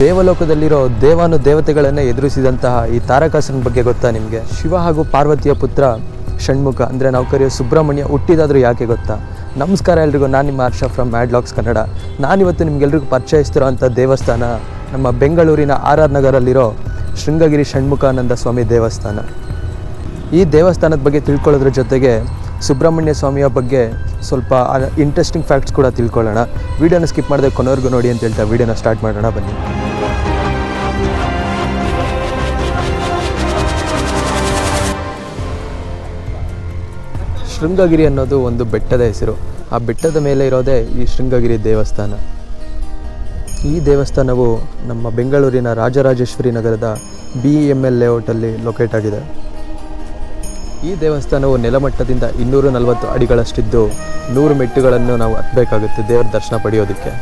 ದೇವಲೋಕದಲ್ಲಿರೋ ದೇವಾನು ದೇವತೆಗಳನ್ನೇ ಎದುರಿಸಿದಂತಹ ಈ ತಾರಕಾಸುರನ ಬಗ್ಗೆ ಗೊತ್ತಾ ನಿಮಗೆ? ಶಿವ ಹಾಗೂ ಪಾರ್ವತಿಯ ಪುತ್ರ ಷಣ್ಮುಖ ಅಂದರೆ ನಾವು ಕರೆಯೋ ಸುಬ್ರಹ್ಮಣ್ಯ ಹುಟ್ಟಿದಾದರೂ ಯಾಕೆ ಗೊತ್ತಾ? ನಮಸ್ಕಾರ ಎಲ್ರಿಗೂ, ನಾನು ನಿಮ್ಮ ಹರ್ಷ ಫ್ರಮ್ ಮ್ಯಾಡ್ಲಾಗ್ಸ್ ಕನ್ನಡ. ನಾನಿವತ್ತು ನಿಮಗೆಲ್ರಿಗೂ ಪರಿಚಯಿಸ್ತಿರೋಂಥ ದೇವಸ್ಥಾನ ನಮ್ಮ ಬೆಂಗಳೂರಿನ RR ನಗರಲ್ಲಿರೋ ಶೃಂಗಗಿರಿ ಷಣ್ಮುಖಾನಂದ ಸ್ವಾಮಿ ದೇವಸ್ಥಾನ. ಈ ದೇವಸ್ಥಾನದ ಬಗ್ಗೆ ತಿಳ್ಕೊಳ್ಳೋದ್ರ ಜೊತೆಗೆ ಸುಬ್ರಹ್ಮಣ್ಯ ಸ್ವಾಮಿಯ ಬಗ್ಗೆ ಸ್ವಲ್ಪ ಇಂಟ್ರೆಸ್ಟಿಂಗ್ ಫ್ಯಾಕ್ಟ್ಸ್ ಕೂಡ ತಿಳ್ಕೊಳ್ಳೋಣ. ವೀಡಿಯೋನ ಸ್ಕಿಪ್ ಮಾಡದೆ ಕೊನೆವರೆಗೂ ನೋಡಿ ಅಂತ ಹೇಳ್ತಾ ವೀಡಿಯೋನ ಸ್ಟಾರ್ಟ್ ಮಾಡೋಣ ಬನ್ನಿ. ಶೃಂಗಗಿರಿ ಅನ್ನೋದು ಒಂದು ಬೆಟ್ಟದ ಹೆಸರು. ಆ ಬೆಟ್ಟದ ಮೇಲೆ ಇರೋದೇ ಈ ಶೃಂಗಗಿರಿ ದೇವಸ್ಥಾನ. ಈ ದೇವಸ್ಥಾನವು ನಮ್ಮ ಬೆಂಗಳೂರಿನ ರಾಜರಾಜೇಶ್ವರಿ ನಗರದ BEML ಲೇಔಟಲ್ಲಿ ಲೊಕೇಟ್ ಆಗಿದೆ. ಈ ದೇವಸ್ಥಾನವು ನೆಲಮಟ್ಟದಿಂದ 240 ಅಡಿಗಳಷ್ಟಿದ್ದು 100 ಮೆಟ್ಟುಗಳನ್ನು ನಾವು ಹತ್ತಬೇಕಾಗುತ್ತೆ ದೇವರ ದರ್ಶನ ಪಡೆಯೋದಕ್ಕೆ.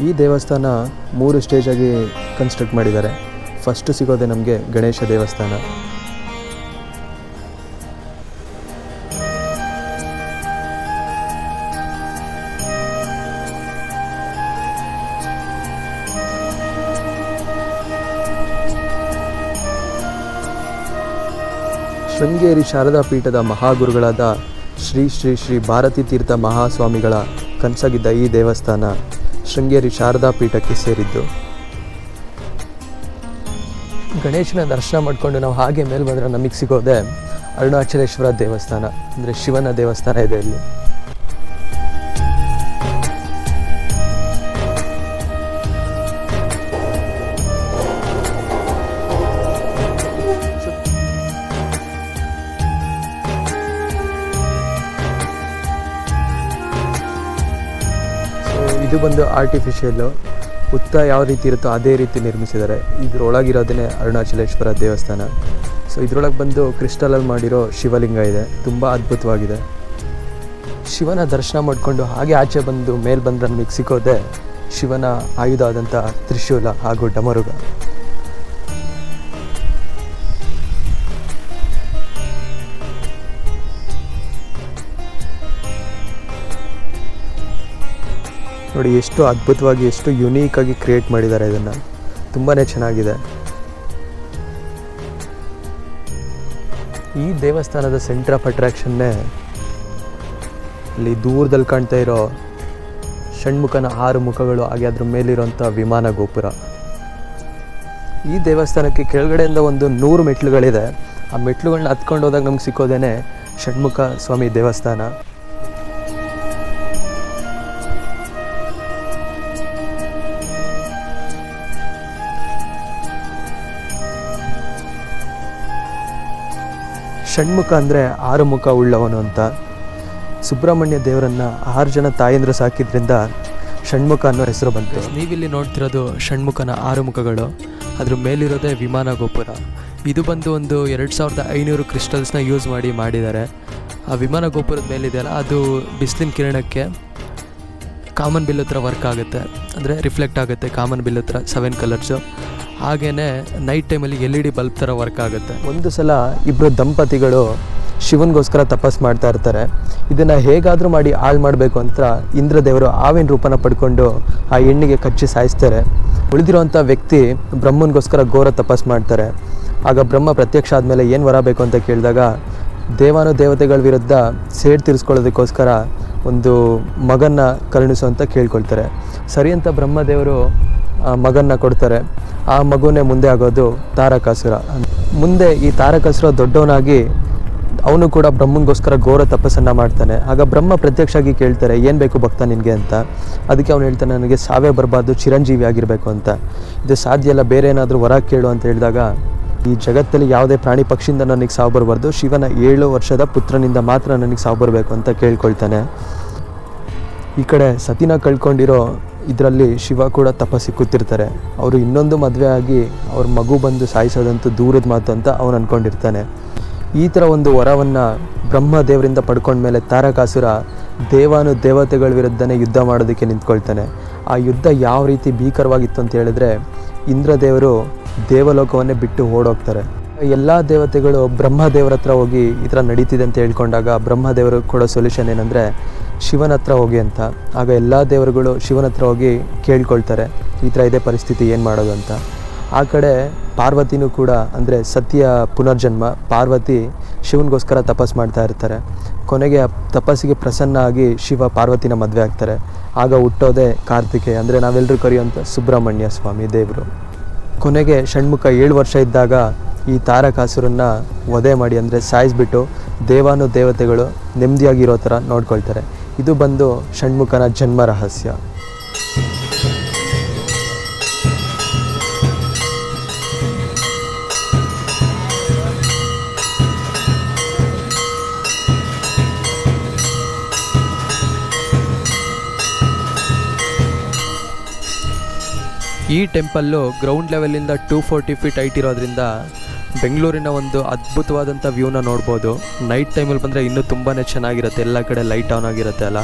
ಈ ದೇವಸ್ಥಾನ 3 ಸ್ಟೇಜಾಗಿ ಕನ್ಸ್ಟ್ರಕ್ಟ್ ಮಾಡಿದ್ದಾರೆ. ಫಸ್ಟು ಸಿಗೋದೆ ನಮಗೆ ಗಣೇಶ ದೇವಸ್ಥಾನ. ಶೃಂಗೇರಿ ಶಾರದಾ ಪೀಠದ ಮಹಾಗುರುಗಳಾದ ಶ್ರೀ ಶ್ರೀ ಶ್ರೀ ಭಾರತೀ ತೀರ್ಥ ಮಹಾಸ್ವಾಮಿಗಳ ಕನಸಾಗಿದ್ದ ಈ ದೇವಸ್ಥಾನ ಶೃಂಗೇರಿ ಶಾರದಾ ಪೀಠಕ್ಕೆ ಸೇರಿದ್ದು. ಗಣೇಶನ ದರ್ಶನ ಮಾಡಿಕೊಂಡು ನಾವು ಹಾಗೆ ಮೇಲೆ ಬಂದರೆ ನಮಗೆ ಸಿಗೋದೆ ಅರುಣಾಚಲೇಶ್ವರ ದೇವಸ್ಥಾನ, ಅಂದರೆ ಶಿವನ ದೇವಸ್ಥಾನ ಇದೆ ಇಲ್ಲಿ. ಇದು ಬಂದು ಆರ್ಟಿಫಿಷಿಯಲ್ಲು, ಹುತ್ತ ಯಾವ ರೀತಿ ಇರುತ್ತೋ ಅದೇ ರೀತಿ ನಿರ್ಮಿಸಿದ್ದಾರೆ. ಇದರೊಳಗಿರೋದೇ ಅರುಣಾಚಲೇಶ್ವರ ದೇವಸ್ಥಾನ. ಸೊ ಇದರೊಳಗೆ ಬಂದು ಕ್ರಿಸ್ಟಲಲ್ಲಿ ಮಾಡಿರೋ ಶಿವಲಿಂಗ ಇದೆ, ತುಂಬ ಅದ್ಭುತವಾಗಿದೆ. ಶಿವನ ದರ್ಶನ ಮಾಡಿಕೊಂಡು ಹಾಗೆ ಆಚೆ ಬಂದು ಮೇಲೆ ಬಂದ್ರೆ ನಮಗೆ ಸಿಗೋದೆ ಶಿವನ ಆಯುಧ ಆದಂಥ ತ್ರಿಶೂಲ ಹಾಗೂ ಡಮರುಗ. ನೋಡಿ ಎಷ್ಟು ಅದ್ಭುತವಾಗಿ, ಎಷ್ಟು ಯುನೀಕಾಗಿ ಕ್ರಿಯೇಟ್ ಮಾಡಿದ್ದಾರೆ ಇದನ್ನು. ತುಂಬಾ ಚೆನ್ನಾಗಿದೆ. ಈ ದೇವಸ್ಥಾನದ ಸೆಂಟರ್ ಆಫ್ ಅಟ್ರಾಕ್ಷನ್ನೇ ಇಲ್ಲಿ ದೂರದಲ್ಲಿ ಕಾಣ್ತಾ ಇರೋ ಷಣ್ಮುಖನ 6 ಮುಖಗಳು, ಹಾಗೆ ಅದ್ರ ಮೇಲಿರೋಂಥ ವಿಮಾನ ಗೋಪುರ. ಈ ದೇವಸ್ಥಾನಕ್ಕೆ ಕೆಳಗಡೆಯಿಂದ ಒಂದು 100 ಮೆಟ್ಲುಗಳಿದೆ. ಆ ಮೆಟ್ಲುಗಳನ್ನ ಹತ್ಕೊಂಡು ಹೋದಾಗ ನಮ್ಗೆ ಸಿಕ್ಕೋದೇನೆ ಷಣ್ಮುಖ ಸ್ವಾಮಿ ದೇವಸ್ಥಾನ. ಷಣ್ಮುಖ ಅಂದರೆ 6 ಮುಖ ಉಳ್ಳವನು ಅಂತ. ಸುಬ್ರಹ್ಮಣ್ಯ ದೇವರನ್ನು 6 ಜನ ತಾಯಂದ್ರು ಸಾಕಿದ್ರಿಂದ ಷಣ್ಮುಖ ಅನ್ನೋ ಹೆಸರು ಬಂತು. ನೀವಿಲ್ಲಿ ನೋಡ್ತಿರೋದು ಷಣ್ಮುಖನ 6 ಮುಖಗಳು. ಅದ್ರ ಮೇಲಿರೋದೇ ವಿಮಾನ ಗೋಪುರ. ಇದು ಬಂದು ಒಂದು 2500 ಕ್ರಿಸ್ಟಲ್ಸ್ನ ಯೂಸ್ ಮಾಡಿದ್ದಾರೆ. ಆ ವಿಮಾನ ಗೋಪುರದ ಮೇಲಿದೆಯಲ್ಲ, ಅದು ಬಿಸಿಲಿನ ಕಿರಣಕ್ಕೆ ಕಾಮನ್ ಬಿಲ್ ಹತ್ರ ವರ್ಕ್ ಆಗುತ್ತೆ, ಅಂದರೆ ರಿಫ್ಲೆಕ್ಟ್ ಆಗುತ್ತೆ ಕಾಮನ್ ಬಿಲ್ ಹತ್ರ 7 ಕಲರ್ಸು. ಹಾಗೆಯೇ ನೈಟ್ ಟೈಮಲ್ಲಿ LED ಬಲ್ಬ್ ಥರ ವರ್ಕ್ ಆಗುತ್ತೆ. ಒಂದು ಸಲ ಇಬ್ಬರು ದಂಪತಿಗಳು ಶಿವನಿಗೋಸ್ಕರ ತಪಸ್ ಮಾಡ್ತಾ ಇರ್ತಾರೆ. ಇದನ್ನು ಹೇಗಾದರೂ ಮಾಡಿ ಹಾಳು ಮಾಡಬೇಕು ಅಂತ ಇಂದ್ರದೇವರು ಆವಿನ ರೂಪನ ಪಡ್ಕೊಂಡು ಆ ಹೆಣ್ಣಿಗೆ ಕಚ್ಚಿ ಸಾಯಿಸ್ತಾರೆ. ಉಳಿದಿರೋಂಥ ವ್ಯಕ್ತಿ ಬ್ರಹ್ಮನಿಗೋಸ್ಕರ ಘೋರ ತಪಸ್ ಮಾಡ್ತಾರೆ. ಆಗ ಬ್ರಹ್ಮ ಪ್ರತ್ಯಕ್ಷ ಆದಮೇಲೆ ಏನು ವರ ಬೇಕು ಅಂತ ಕೇಳಿದಾಗ ದೇವಾನು ದೇವತೆಗಳ ವಿರುದ್ಧ ಸೇಡು ತೀರಿಸ್ಕೊಳ್ಳೋದಕ್ಕೋಸ್ಕರ ಒಂದು ಮಗನ್ನ ಕರುಣಿಸು ಅಂತ ಕೇಳ್ಕೊಳ್ತಾರೆ. ಸರಿ ಅಂತ ಬ್ರಹ್ಮದೇವರು ಮಗನ್ನ ಕೊಡ್ತಾರೆ. ಆ ಮಗುನೇ ಮುಂದೆ ಆಗೋದು ತಾರಕಾಸುರ. ಮುಂದೆ ಈ ತಾರಕಾಸುರ ದೊಡ್ಡವನಾಗಿ ಅವನು ಕೂಡ ಬ್ರಹ್ಮನಿಗೋಸ್ಕರ ಘೋರ ತಪಸ್ಸನ್ನು ಮಾಡ್ತಾನೆ. ಆಗ ಬ್ರಹ್ಮ ಪ್ರತ್ಯಕ್ಷ ಆಗಿ ಕೇಳ್ತಾರೆ, ಏನು ಬೇಕು ಭಕ್ತ ನಿನಗೆ ಅಂತ. ಅದಕ್ಕೆ ಅವನು ಹೇಳ್ತಾನೆ, ನನಗೆ ಸಾವೇ ಬರಬಾರ್ದು, ಚಿರಂಜೀವಿ ಆಗಿರಬೇಕು ಅಂತ. ಇದು ಸಾಧ್ಯ ಇಲ್ಲ, ಬೇರೆ ಏನಾದರೂ ವರ ಕೇಳು ಅಂತ ಹೇಳಿದಾಗ, ಈ ಜಗತ್ತಲ್ಲಿ ಯಾವುದೇ ಪ್ರಾಣಿ ಪಕ್ಷಿಯಿಂದ ನನಗೆ ಸಾವು ಬರಬಾರ್ದು, ಶಿವನ 7 ವರ್ಷದ ಪುತ್ರನಿಂದ ಮಾತ್ರ ನನಗೆ ಸಾವು ಬರಬೇಕು ಅಂತ ಕೇಳ್ಕೊಳ್ತಾನೆ. ಈ ಕಡೆ ಸತಿನ ಕಳ್ಕೊಂಡಿರೋ ಇದರಲ್ಲಿ ಶಿವ ಕೂಡ ತಪಸ್ಸಿ ಕೂತಿರ್ತಾರೆ. ಅವರು ಇನ್ನೊಂದು ಮದುವೆ ಆಗಿ ಅವ್ರ ಮಗು ಬಂದು ಸಾಯಿಸೋದಂತೂ ದೂರದ ಮಾತು ಅಂತ ಅವನು ಅಂದ್ಕೊಂಡಿರ್ತಾನೆ. ಈ ಥರ ಒಂದು ವರವನ್ನು ಬ್ರಹ್ಮ ದೇವರಿಂದ ಪಡ್ಕೊಂಡ್ಮೇಲೆ ತಾರಕಾಸುರ ದೇವಾನು ದೇವತೆಗಳ ವಿರುದ್ಧನೇ ಯುದ್ಧ ಮಾಡೋದಕ್ಕೆ ನಿಂತ್ಕೊಳ್ತಾನೆ. ಆ ಯುದ್ಧ ಯಾವ ರೀತಿ ಭೀಕರವಾಗಿತ್ತು ಅಂತ ಹೇಳಿದ್ರೆ, ಇಂದ್ರದೇವರು ದೇವಲೋಕವನ್ನೇ ಬಿಟ್ಟು ಓಡೋಗ್ತಾರೆ. ಎಲ್ಲ ದೇವತೆಗಳು ಬ್ರಹ್ಮದೇವರ ಹತ್ರ ಹೋಗಿ ಈ ಥರ ನಡೀತಿದೆ ಅಂತ ಹೇಳ್ಕೊಂಡಾಗ ಬ್ರಹ್ಮದೇವರು ಕೊಡೋ ಸೊಲ್ಯೂಷನ್ ಏನಂದರೆ ಶಿವನ ಹತ್ರ ಹೋಗಿ ಅಂತ. ಆಗ ಎಲ್ಲ ದೇವರುಗಳು ಶಿವನ ಹತ್ರ ಹೋಗಿ ಕೇಳ್ಕೊಳ್ತಾರೆ, ಈ ಥರ ಇದೆ ಪರಿಸ್ಥಿತಿ, ಏನು ಮಾಡೋದು ಅಂತ. ಆ ಕಡೆ ಪಾರ್ವತಿನೂ ಕೂಡ, ಅಂದರೆ ಸತಿಯ ಪುನರ್ಜನ್ಮ, ಪಾರ್ವತಿ ಶಿವನಿಗೋಸ್ಕರ ತಪಸ್ಸು ಮಾಡ್ತಾ ಇರ್ತಾರೆ. ಕೊನೆಗೆ ಆ ತಪಸ್ಸಿಗೆ ಪ್ರಸನ್ನ ಆಗಿ ಶಿವ ಪಾರ್ವತಿನ ಮದುವೆ ಆಗ್ತಾರೆ. ಆಗ ಹುಟ್ಟೋದೇ ಕಾರ್ತಿಕೇಯ, ಅಂದರೆ ನಾವೆಲ್ಲರೂ ಕರೆಯುವಂಥ ಸುಬ್ರಹ್ಮಣ್ಯ ಸ್ವಾಮಿ ದೇವರು. ಕೊನೆಗೆ ಷಣ್ಮುಖ 7 ವರ್ಷ ಇದ್ದಾಗ ಈ ತಾರಕಾಸುರನ್ನ ವಧೆ ಮಾಡಿ, ಅಂದರೆ ಸಾಯಿಸ್ಬಿಟ್ಟು ದೇವತೆಗಳು ನೆಮ್ಮದಿಯಾಗಿರೋ ಥರ ನೋಡ್ಕೊಳ್ತಾರೆ. ಇದು ಬಂದು ಷಣ್ಮುಖನ ಜನ್ಮ ರಹಸ್ಯ. ಈ ಟೆಂಪಲ್ಲು ಗ್ರೌಂಡ್ ಲೆವೆಲಿಂದ 240 ಫೀಟ್ ಹೈಟ್ ಇರೋದ್ರಿಂದ ಬೆಂಗಳೂರಿನ ಒಂದು ಅದ್ಭುತವಾದಂಥ ವ್ಯೂನ ನೋಡ್ಬೋದು. ನೈಟ್ ಟೈಮಲ್ಲಿ ಬಂದರೆ ಇನ್ನೂ ತುಂಬಾ ಚೆನ್ನಾಗಿರುತ್ತೆ, ಎಲ್ಲ ಕಡೆ ಲೈಟ್ ಆನ್ ಆಗಿರುತ್ತೆ ಅಲ್ಲ.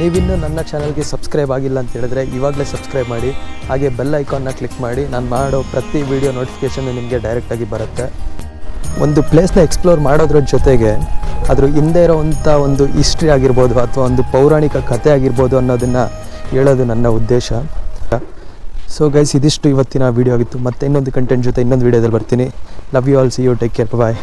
ನೀವಿನ್ನೂ ನನ್ನ ಚಾನಲ್ಗೆ ಸಬ್ಸ್ಕ್ರೈಬ್ ಆಗಿಲ್ಲ ಅಂತ ಹೇಳಿದ್ರೆ ಇವಾಗಲೇ ಸಬ್ಸ್ಕ್ರೈಬ್ ಮಾಡಿ, ಹಾಗೆ ಬೆಲ್ ಐಕಾನ್ನ ಕ್ಲಿಕ್ ಮಾಡಿ. ನಾನು ಮಾಡೋ ಪ್ರತಿ ವಿಡಿಯೋ ನೋಟಿಫಿಕೇಷನ್ ನಿಮಗೆ ಡೈರೆಕ್ಟಾಗಿ ಬರುತ್ತೆ. ಒಂದು ಪ್ಲೇಸ್ನ ಎಕ್ಸ್ಪ್ಲೋರ್ ಮಾಡೋದ್ರ ಜೊತೆಗೆ ಅದ್ರ ಹಿಂದೆ ಇರೋವಂಥ ಒಂದು ಹಿಸ್ಟ್ರಿ ಆಗಿರ್ಬೋದು ಅಥವಾ ಒಂದು ಪೌರಾಣಿಕ ಕಥೆ ಆಗಿರ್ಬೋದು ಅನ್ನೋದನ್ನು ಹೇಳೋದು ನನ್ನ ಉದ್ದೇಶ. ಸೊ ಗೈಸ್, ಇದಿಷ್ಟು ಇವತ್ತಿನ ವೀಡಿಯೋ ಆಗಿತ್ತು. ಮತ್ತೆ ಇನ್ನೊಂದು ಕಂಟೆಂಟ್ ಜೊತೆ ಇನ್ನೊಂದು ವೀಡಿಯೋದಲ್ಲಿ ಬರ್ತೀನಿ. Love you all, see you, take care, bye.